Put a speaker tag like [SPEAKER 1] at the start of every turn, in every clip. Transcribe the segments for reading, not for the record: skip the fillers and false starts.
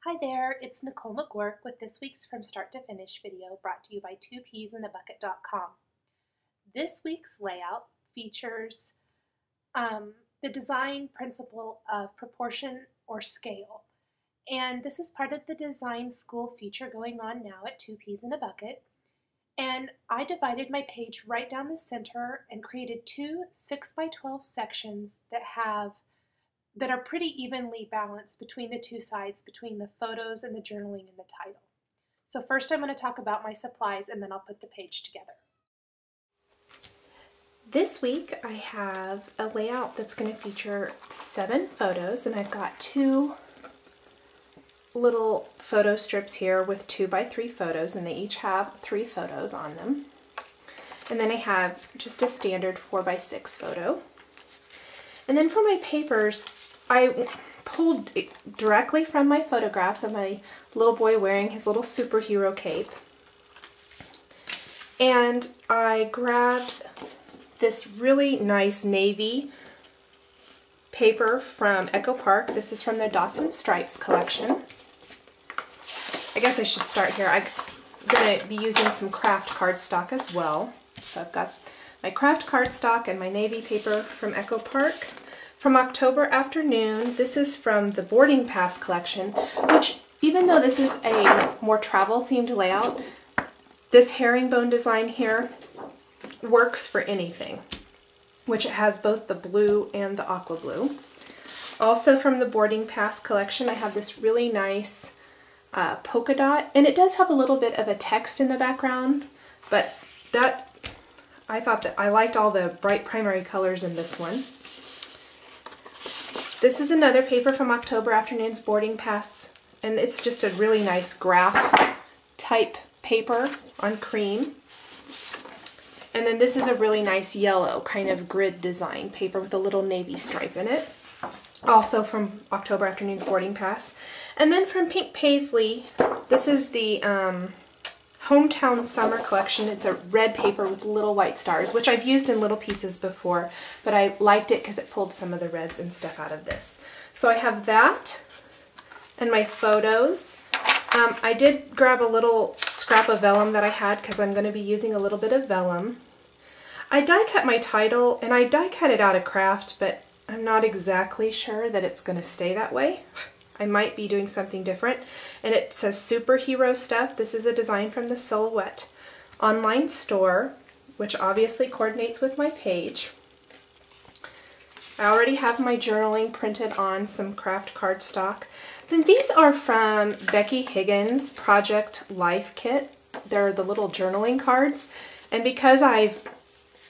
[SPEAKER 1] Hi there, it's Nicole McGurk with this week's From Start to Finish video brought to you by 2peasinabucket.com. This week's layout features the design principle of proportion or scale. And this is part of the design school feature going on now at 2 Peas in a Bucket. And I divided my page right down the center and created two 6x12 sections that are pretty evenly balanced between the two sides, between the photos and the journaling and the title. So first I'm going to talk about my supplies and then I'll put the page together. This week I have a layout that's going to feature 7 photos, and I've got 2 little photo strips here with 2x3 photos, and they each have 3 photos on them. And then I have just a standard 4x6 photo. And then for my papers, I pulled directly from my photographs of my little boy wearing his little superhero cape. And I grabbed this really nice navy paper from Echo Park. This is from their Dots and Stripes collection. I guess I should start here. I'm going to be using some craft cardstock as well. So I've got my craft cardstock and my navy paper from Echo Park. From October Afternoon, this is from the Boarding Pass collection, which, even though this is a more travel themed layout, this herringbone design here works for anything, which it has both the blue and the aqua blue. Also from the Boarding Pass collection, I have this really nice polka dot, and it does have a little bit of a text in the background, but I thought that I liked all the bright primary colors in this one. This is another paper from October Afternoon's Boarding Pass, and it's just a really nice graph type paper on cream. And then this is a really nice yellow kind of grid design paper with a little navy stripe in it, also from October Afternoon's Boarding Pass. And then from Pink Paisley, this is the Hometown Summer collection. It's a red paper with little white stars, which I've used in little pieces before, but I liked it because it pulled some of the reds and stuff out of this. So I have that and my photos. I did grab a little scrap of vellum that I had because I'm going to be using a little bit of vellum. I die cut my title, and I die cut it out of craft, but I'm not exactly sure that it's going to stay that way. I might be doing something different. And it says superhero stuff. This is a design from the Silhouette online store, which obviously coordinates with my page. I already have my journaling printed on some craft cardstock. Then these are from Becky Higgins' Project Life Kit. They're the little journaling cards. And because I've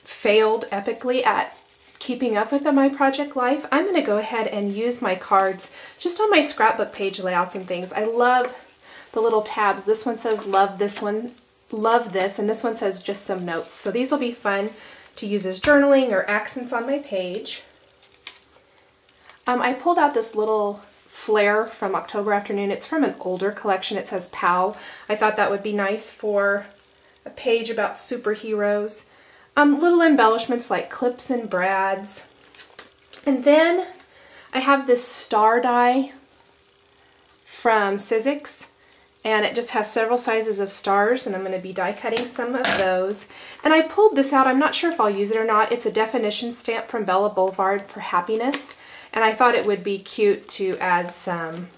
[SPEAKER 1] failed epically at keeping up with my project life, I'm going to go ahead and use my cards just on my scrapbook page layouts and things. I love the little tabs. This one says love this one, love this, and this one says just some notes. So these will be fun to use as journaling or accents on my page. I pulled out this little flare from October Afternoon. It's from an older collection. It says POW. I thought that would be nice for a page about superheroes. Little embellishments like clips and brads. And then I have this star die from Sizzix, and it just has several sizes of stars, and I'm going to be die cutting some of those. And I pulled this out. I'm not sure if I'll use it or not. It's a definition stamp from Bella Boulevard for Happiness, and I thought it would be cute to add some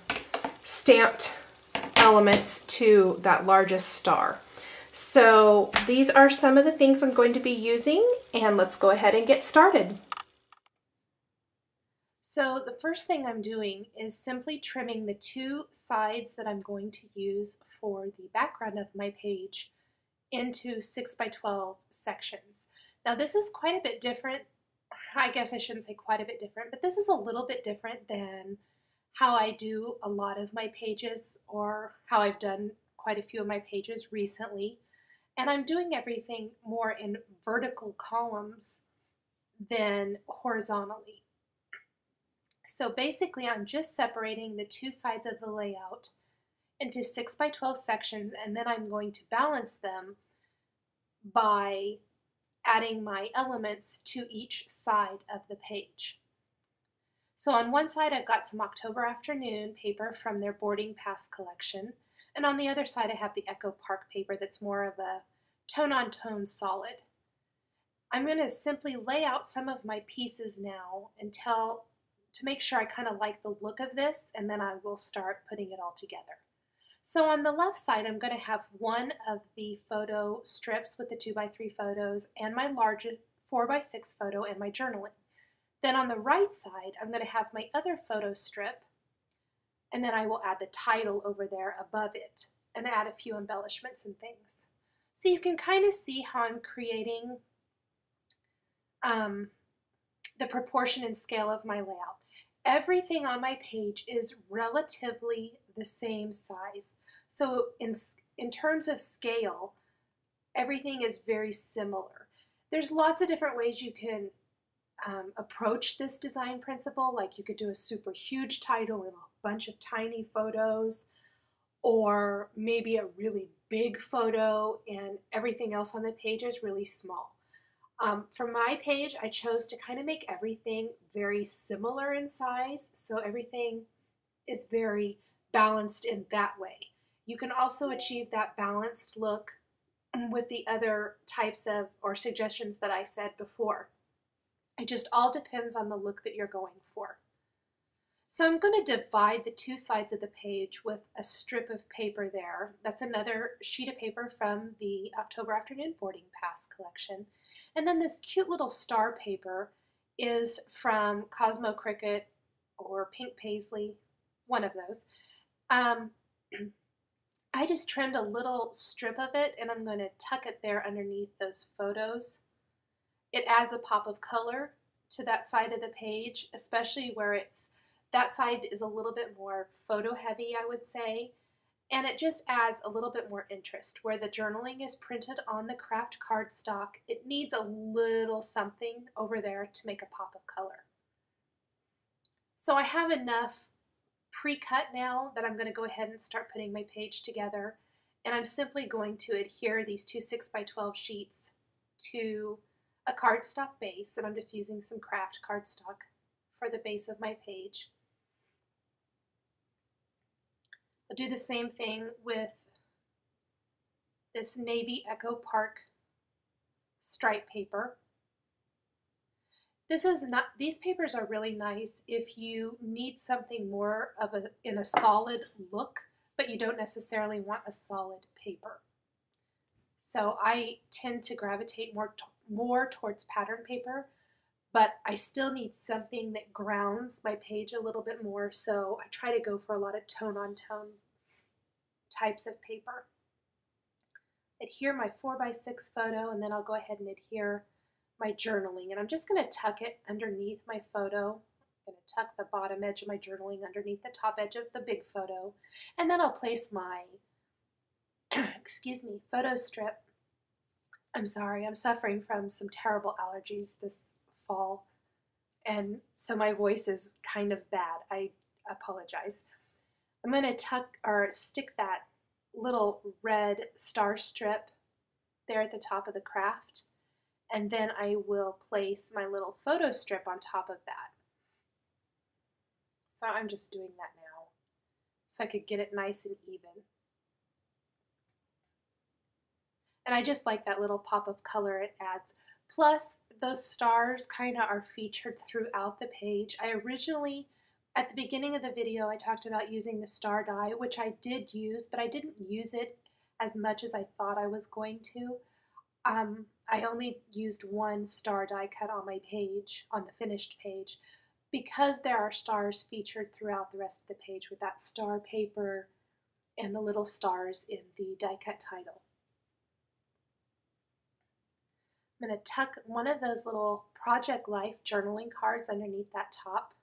[SPEAKER 1] stamped elements to that largest star. So these are some of the things I'm going to be using, and let's go ahead and get started. So the first thing I'm doing is simply trimming the 2 sides that I'm going to use for the background of my page into 6x12 sections. Now this is quite a bit different. I guess I shouldn't say quite a bit different, but this is a little bit different than how I do a lot of my pages, or how I've done quite a few of my pages recently. And I'm doing everything more in vertical columns than horizontally. So basically I'm just separating the 2 sides of the layout into 6x12 sections, and then I'm going to balance them by adding my elements to each side of the page. So on one side I've got some October Afternoon paper from their boarding pass collection, and on the other side I have the Echo Park paper that's more of a tone-on-tone solid. I'm going to simply lay out some of my pieces now to make sure I kind of like the look of this, and then I will start putting it all together. So on the left side, I'm going to have one of the photo strips with the 2x3 photos and my large 4x6 photo and my journaling. Then on the right side, I'm going to have my other photo strip, and then I will add the title over there above it and add a few embellishments and things. So you can kind of see how I'm creating the proportion and scale of my layout. Everything on my page is relatively the same size. So in terms of scale, everything is very similar. There's lots of different ways you can approach this design principle. Like you could do a super huge title and a bunch of tiny photos, or maybe a really big photo and everything else on the page is really small. For my page, I chose to kind of make everything very similar in size, so everything is very balanced in that way. You can also achieve that balanced look with the other types of or suggestions that I said before. It just all depends on the look that you're going for. So I'm going to divide the two sides of the page with a strip of paper there. That's another sheet of paper from the October Afternoon Boarding Pass collection. And then this cute little star paper is from Cosmo Cricut or Pink Paisley, one of those. I just trimmed a little strip of it and I'm going to tuck it there underneath those photos. It adds a pop of color to that side of the page, especially where that side is a little bit more photo heavy, I would say, and it just adds a little bit more interest. Where the journaling is printed on the craft cardstock, it needs a little something over there to make a pop of color. So I have enough pre-cut now that I'm going to go ahead and start putting my page together, and I'm simply going to adhere these two 6x12 sheets to a cardstock base, and I'm just using some craft cardstock for the base of my page. I'll do the same thing with this navy Echo Park stripe paper. These papers are really nice if you need something more of in a solid look, but you don't necessarily want a solid paper. So I tend to gravitate more towards pattern paper, but I still need something that grounds my page a little bit more, so I try to go for a lot of tone-on-tone types of paper. Adhere my 4x6 photo, and then I'll go ahead and adhere my journaling, and I'm just going to tuck it underneath my photo. I'm going to tuck the bottom edge of my journaling underneath the top edge of the big photo, and then I'll place my excuse me, photo strip. I'm sorry, I'm suffering from some terrible allergies this fall, and so my voice is kind of bad. I apologize. I'm going to stick that little red star strip there at the top of the craft, and then I will place my little photo strip on top of that. So I'm just doing that now so I could get it nice and even. And I just like that little pop of color it adds. Plus, those stars kind of are featured throughout the page. I originally, at the beginning of the video, I talked about using the star die, which I did use, but I didn't use it as much as I thought I was going to. I only used one star die cut on my page, on the finished page, because there are stars featured throughout the rest of the page with that star paper and the little stars in the die cut title. I'm going to tuck one of those little Project Life journaling cards underneath that top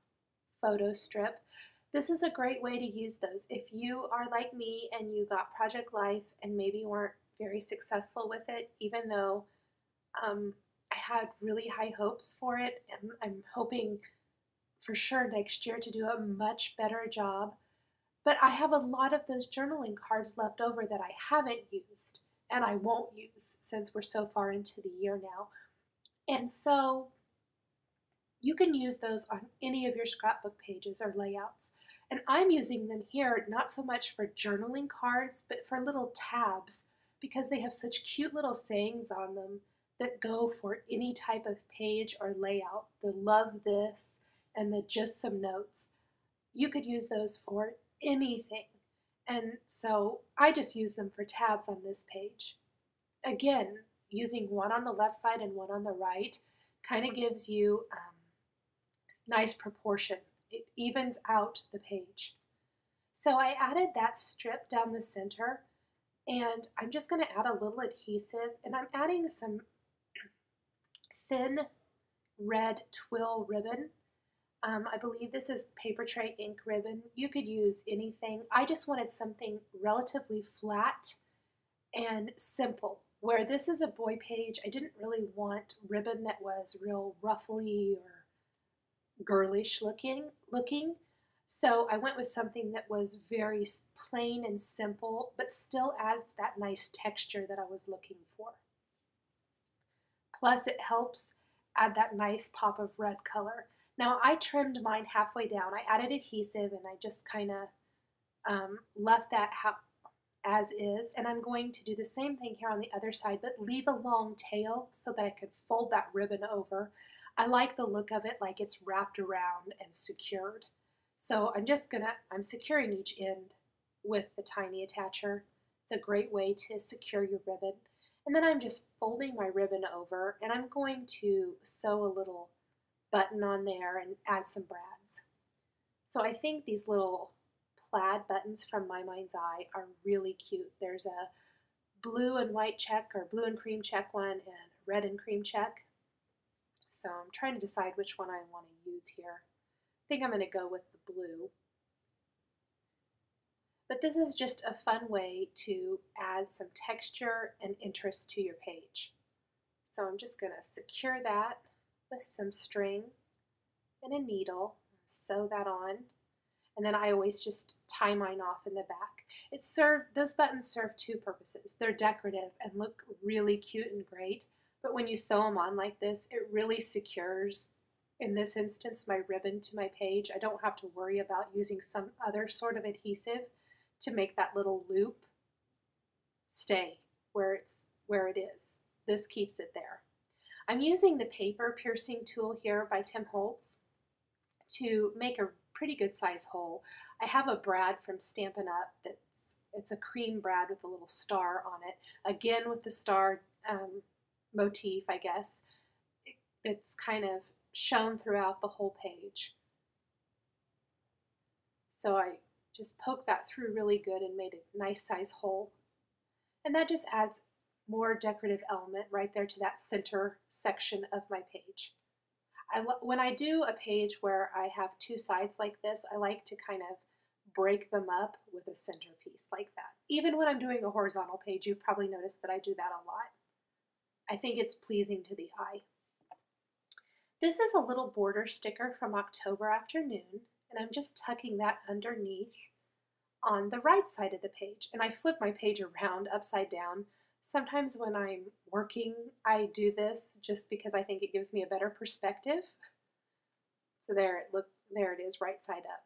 [SPEAKER 1] photo strip. This is a great way to use those. If you are like me and you got Project Life and maybe weren't very successful with it, even though I had really high hopes for it, and I'm hoping for sure next year to do a much better job. But I have a lot of those journaling cards left over that I haven't used and I won't use since we're so far into the year now. And so
[SPEAKER 2] You can use those on any of your scrapbook pages or layouts. And I'm using them here not so much for journaling cards, but for little tabs because they have such cute little sayings on them that go for any type of page or layout. The love this and the just some notes. You could use those for anything. And so I just use them for tabs on this page. Again, using one on the left side and one on the right kind of gives you nice proportion. It evens out the page. So I added that strip down the center, and I'm just going to add a little adhesive, and I'm adding some thin red twill ribbon. I believe this is paper tray ink ribbon. You could use anything. I just wanted something relatively flat and simple. Where this is a boy page, I didn't really want ribbon that was real ruffly or girlish looking. So I went with something that was very plain and simple, but still adds that nice texture that I was looking for. Plus it helps add that nice pop of red color. Now I trimmed mine halfway down. I added adhesive and I just kind of left that as is, and I'm going to do the same thing here on the other side, but leave a long tail so that I could fold that ribbon over. I like the look of it, like it's wrapped around and secured. So I'm securing each end with the tiny attacher. It's a great way to secure your ribbon. And then I'm just folding my ribbon over, and I'm going to sew a little button on there and add some brads. So I think these little plaid buttons from My Mind's Eye are really cute. There's a blue and white check or blue and cream check one and red and cream check. So I'm trying to decide which one I want to use here. I think I'm going to go with the blue. But this is just a fun way to add some texture and interest to your page. So I'm just going to secure that with some string and a needle, sew that on, and then I always just tie mine off in the back. Those buttons serve two purposes. They're decorative and look really cute and great, but when you sew them on like this, it really secures, in this instance, my ribbon to my page. I don't have to worry about using some other sort of adhesive to make that little loop stay where it is. This keeps it there. I'm using the paper piercing tool here by Tim Holtz to make a pretty good size hole. I have a brad from Stampin' Up! It's a cream brad with a little star on it. Again with the star motif, I guess. It's kind of shown throughout the whole page. So I just poked that through really good and made a nice size hole. And that just adds more decorative element right there to that center section of my page. When I do a page where I have two sides like this, I like to kind of break them up with a centerpiece like that. Even when I'm doing a horizontal page, you've probably noticed that I do that a lot. I think it's pleasing to the eye. This is a little border sticker from October Afternoon, and I'm just tucking that underneath on the right side of the page. And I flip my page around upside down. Sometimes when I'm working, I do this just because I think it gives me a better perspective. So there it is, right side up.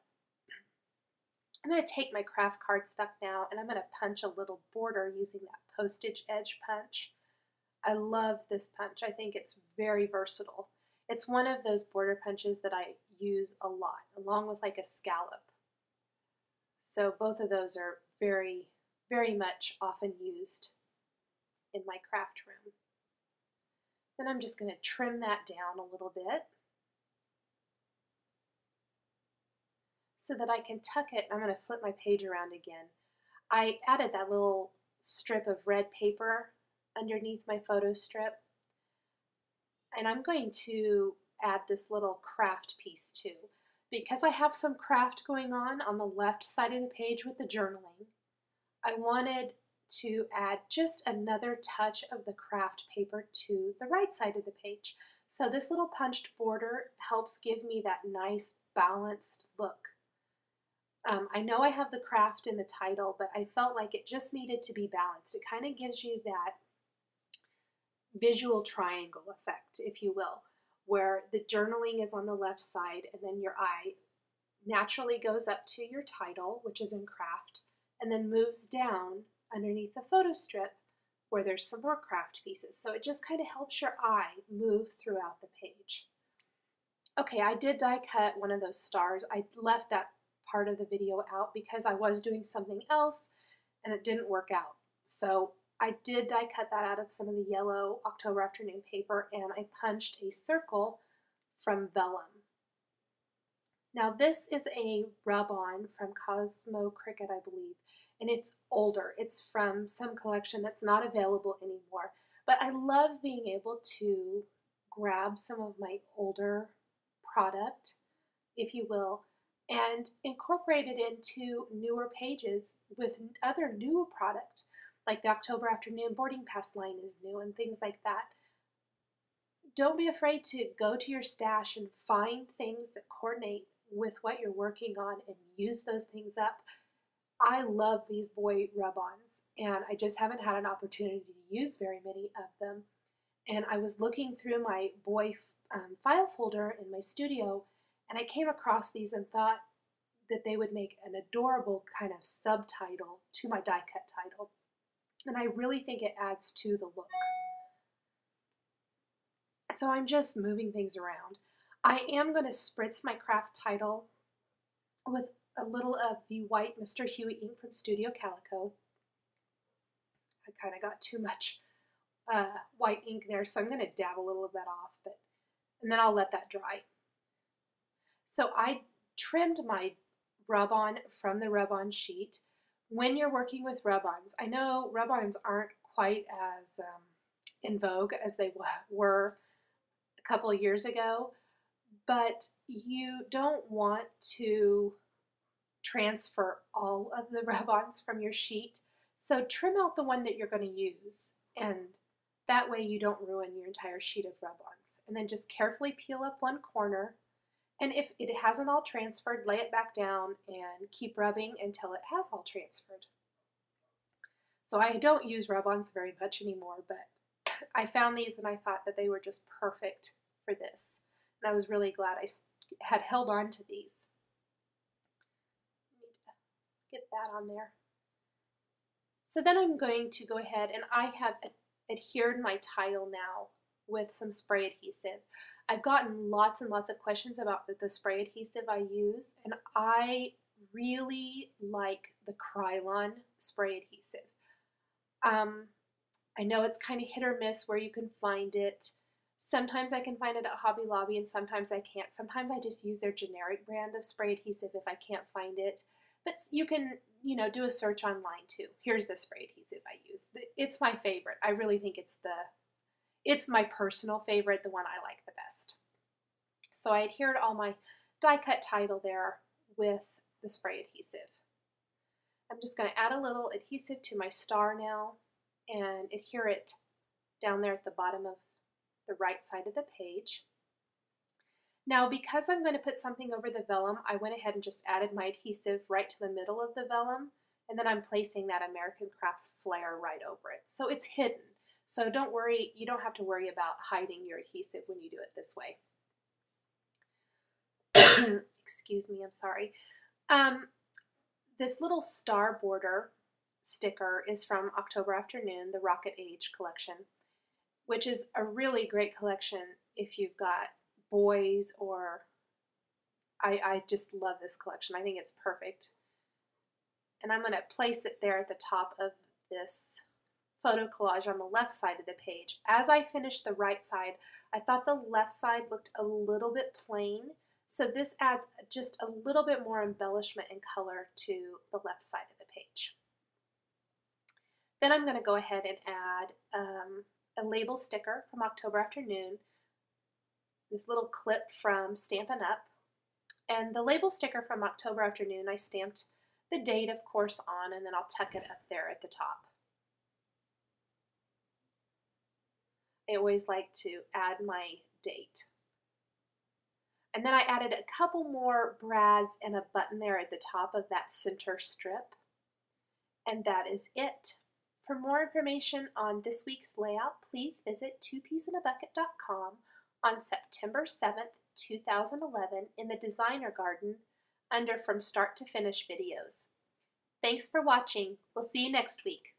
[SPEAKER 2] I'm going to take my craft cardstock now and I'm going to punch a little border using that postage edge punch. I love this punch. I think it's very versatile. It's one of those border punches that I use a lot, along with like a scallop. So both of those are very, very much often used in my craft room. Then I'm just going to trim that down a little bit so that I can tuck it. I'm going to flip my page around again. I added that little strip of red paper underneath my photo strip, and I'm going to add this little craft piece too. Because I have some craft going on the left side of the page with the journaling, I wanted to add just another touch of the craft paper to the right side of the page. So this little punched border helps give me that nice balanced look. I know I have the craft in the title, but I felt like it just needed to be balanced. It kind of gives you that visual triangle effect, if you will, where the journaling is on the left side and then your eye naturally goes up to your title, which is in craft, and then moves down underneath the photo strip where there's some more craft pieces. So it just kind of helps your eye move throughout the page. Okay, I did die cut one of those stars. I left that part of the video out because I was doing something else and it didn't work out. So I did die cut that out of some of the yellow October Afternoon paper, and I punched a circle from vellum. Now this is a rub-on from Cosmo Cricut, I believe, and it's older. It's from some collection that's not available anymore. But I love being able to grab some of my older product, if you will, and incorporate it into newer pages with other new product, like the October Afternoon boarding pass line is new and things like that. Don't be afraid to go to your stash and find things that coordinate with what you're working on and use those things up. I love these boy rub-ons, and I just haven't had an opportunity to use very many of them. And I was looking through my boy file folder in my studio, and I came across these and thought that they would make an adorable kind of subtitle to my die cut title. And I really think it adds to the look. So I'm just moving things around. I am going to spritz my craft title with a little of the white Mr. Huey ink from Studio Calico. I kind of got too much white ink there, so I'm going to dab a little of that off, and then I'll let that dry. So I trimmed my rub-on from the rub-on sheet. When you're working with rub-ons, I know rub-ons aren't quite as in vogue as they were a couple of years ago, but you don't want to transfer all of the rub-ons from your sheet. So trim out the one that you're going to use, and that way you don't ruin your entire sheet of rub-ons. And then just carefully peel up one corner, and if it hasn't all transferred, lay it back down and keep rubbing until it has all transferred. So I don't use rub-ons very much anymore, but I found these and I thought that they were just perfect for this. And I was really glad I had held on to these. Need to get that on there. So then I'm going to go ahead, and I have adhered my title now with some spray adhesive. I've gotten lots and lots of questions about the spray adhesive I use, and I really like the Krylon spray adhesive. I know it's kind of hit or miss where you can find it. Sometimes I can find it at Hobby Lobby and sometimes I can't. Sometimes I just use their generic brand of spray adhesive if I can't find it. But you can, do a search online too. Here's the spray adhesive I use. It's my favorite. I really think it's my personal favorite, the one I like the best. So I adhered all my die cut title there with the spray adhesive. I'm just going to add a little adhesive to my star now and adhere it down there at the bottom of the right side of the page. Now, because I'm going to put something over the vellum, I went ahead and just added my adhesive right to the middle of the vellum, and then I'm placing that American Crafts flare right over it. So it's hidden. So don't worry, you don't have to worry about hiding your adhesive when you do it this way. Excuse me, I'm sorry. This little star border sticker is from October Afternoon, the Rocket Age collection, which is a really great collection if you've got boys, or I just love this collection. I think it's perfect. And I'm going to place it there at the top of this photo collage on the left side of the page. As I finished the right side, I thought the left side looked a little bit plain, so this adds just a little bit more embellishment and color to the left side of the page. Then I'm going to go ahead and add a label sticker from October Afternoon, this little clip from Stampin' Up. And the label sticker from October Afternoon, I stamped the date, of course, on, and then I'll tuck it up there at the top. I always like to add my date. And then I added a couple more brads and a button there at the top of that center strip. And that is it. For more information on this week's layout, please visit twopiesinAbucket.com on September 7th, 2011 in the Designer Garden under From Start to Finish videos. Thanks for watching. We'll see you next week.